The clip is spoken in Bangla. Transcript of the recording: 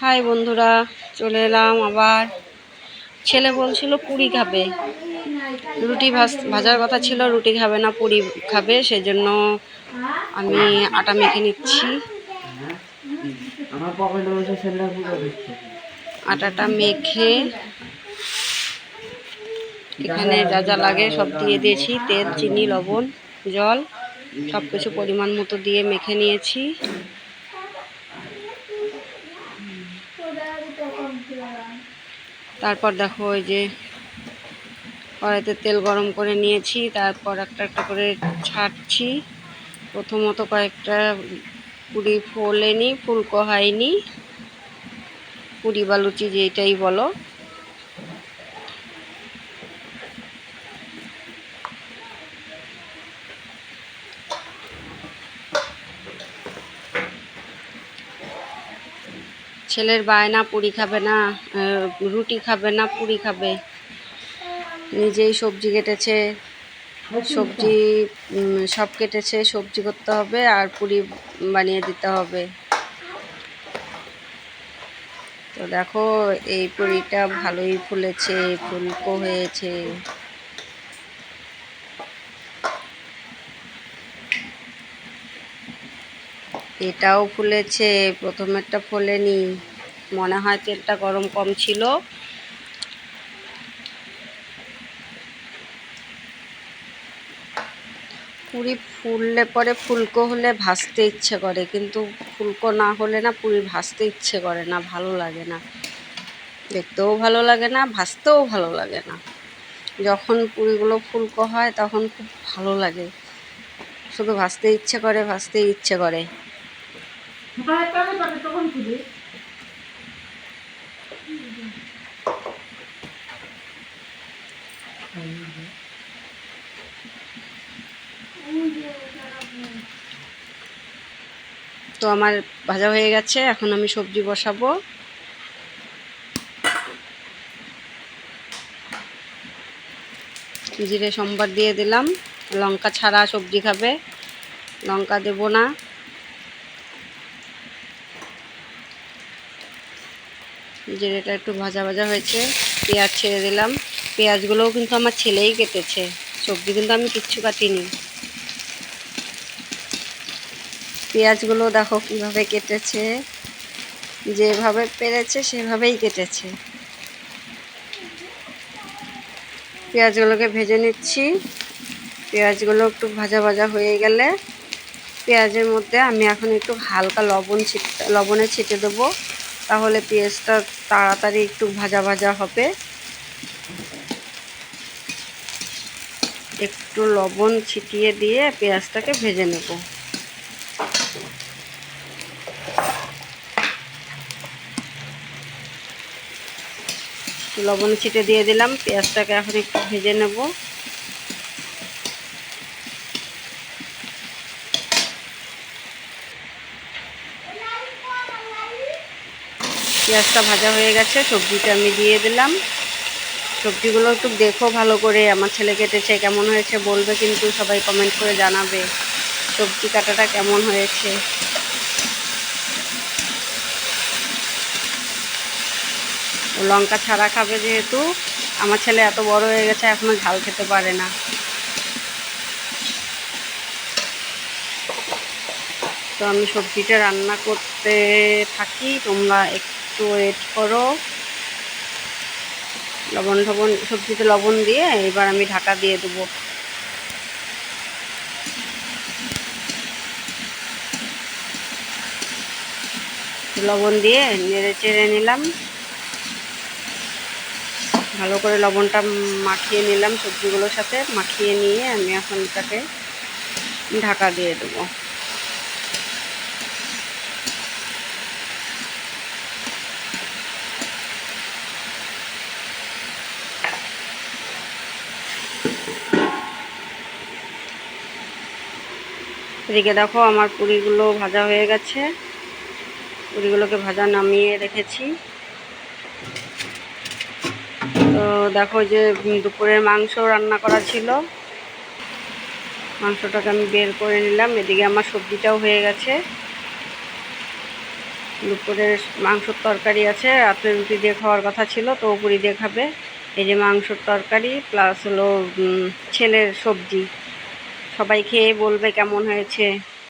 হাই বন্ধুরা, চলে এলাম আবার। ছেলে বলছিল পুরি খাবে, রুটি ভাজার কথা ছিল, রুটি খাবে না পুরি খাবে, সেজন্য আমি আটা মেখে নিচ্ছি। আটাটা মেখে এখানে যা যা লাগে সব দিয়ে দিয়েছি, তেল, চিনি, লবণ, জল সব কিছু পরিমাণ মতো দিয়ে মেখে নিয়েছি। তারপর দেখো ওই যে কড়াইতে তেল গরম করে নিয়েছি, তারপর একটা একটা করে ছাড়ছি। প্রথমত কয়েকটা পুরি ফোলেনি, ফুলকো হয়নি, পুরি বা লুচি যেটাই বলো। ছেলের বায়না পুরি খাবে না, রুটি খাবে না, পুরি খাবে। নিজেই সবজি কেটেছে, সবজি সব কেটেছে, সবজি করতে হবে আর পুরি বানিয়ে দিতে হবে। তো দেখো এই পুরিটা ভালোই ফুলেছে, ফুলকো হয়েছে। এটাও ফুলেছে, প্রথমেরটা ফোলেনি, মনে হয় তেলটা গরম কম ছিল। পুরি ফুললে পরে ফুলকো হলে ভাজতে ইচ্ছে করে, কিন্তু ফুলকো না হলে না পুরি ভাজতে ইচ্ছে করে না, ভালো লাগে না, দেখতেও ভালো লাগে না, ভাজতেও ভালো লাগে না। যখন পুরিগুলো ফুলকো হয় তখন খুব ভালো লাগে, শুধু ভাজতে ইচ্ছে করে, ভাজতে ইচ্ছে করে। তো আমার ভাজা হয়ে গেছে, এখন আমি সবজি বসাবো। জিরে সম্বার দিয়ে দিলাম, লঙ্কা ছাড়া সবজি খাবে, লঙ্কা দেব না। জিরেটা একটু ভাজা ভাজা হয়েছে, পেঁয়াজ ছেড়ে দিলাম। পেঁয়াজগুলোও কিন্তু আমার ছেলেই কেটেছে, সবজি কিন্তু আমি কিচ্ছু কাটিনি। পেঁয়াজগুলো দেখো কিভাবে কেটেছে, যেভাবে পেরেছে সেভাবেই কেটেছে। পেঁয়াজগুলোকে ভেজে নিচ্ছি। পেঁয়াজগুলো একটু ভাজা ভাজা হয়ে গেলে পেঁয়াজের মধ্যে আমি এখন একটু হালকা লবণে ছিটে দেবো, তাহলে পেঁয়াজটা তাড়াতাড়ি একটু ভাজা ভাজা হবে। একটু লবণ ছিটিয়ে দিয়ে পেঁয়াজটাকে ভেজে নেব। লবণ ছিটে দিয়ে দিলাম, পেঁয়াজটাকে এখন একটু ভেজে নেব। পেঁয়াজটা ভাজা হয়ে গেছে, সবজিটা আমি দিয়ে দিলাম। সবজিগুলো একটু দেখো ভালো করে, আমার ছেলে কেটেছে, কেমন হয়েছে বলবে কিন্তু, সবাই কমেন্ট করে জানাবে সবজি কাটাটা কেমন হয়েছে। লঙ্কা ছাড়া খাবে যেহেতু, আমার ছেলে এত বড় হয়ে গেছে এখনো ঝাল খেতে পারে না। তো আমি সবজিটা রান্না করতে থাকি, তোমরা একটু ওয়েট করো। সবজিতে লবণ দিয়ে এবার আমি ঢাকা দিয়ে দেবো। লবণ দিয়ে নেড়ে চেড়ে নিলাম, ভালো করে লবণটা মাখিয়ে নিলাম, সবজিগুলোর সাথে মাখিয়ে নিয়ে আমি এখন এটাকে ঢাকা দিয়ে দেবো। এদিকে দেখো আমার পুরিগুলো ভাজা হয়ে গেছে, পুরিগুলোকে ভাজা নামিয়ে রেখেছি। তো দেখো যে দুপুরের মাংস রান্না করা ছিল, মাংসটাকে আমি বের করে নিলাম। এদিকে আমার সবজিটাও হয়ে গেছে। দুপুরের মাংসর তরকারি আছে, রাত্রে রুটি দিয়ে খাওয়ার কথা ছিল, তো পুরি দিয়ে খাবে। এই যে মাংসর তরকারি প্লাস হলো ছেলের সবজি। সবাই খেয়ে বলবে কেমন হয়েছে।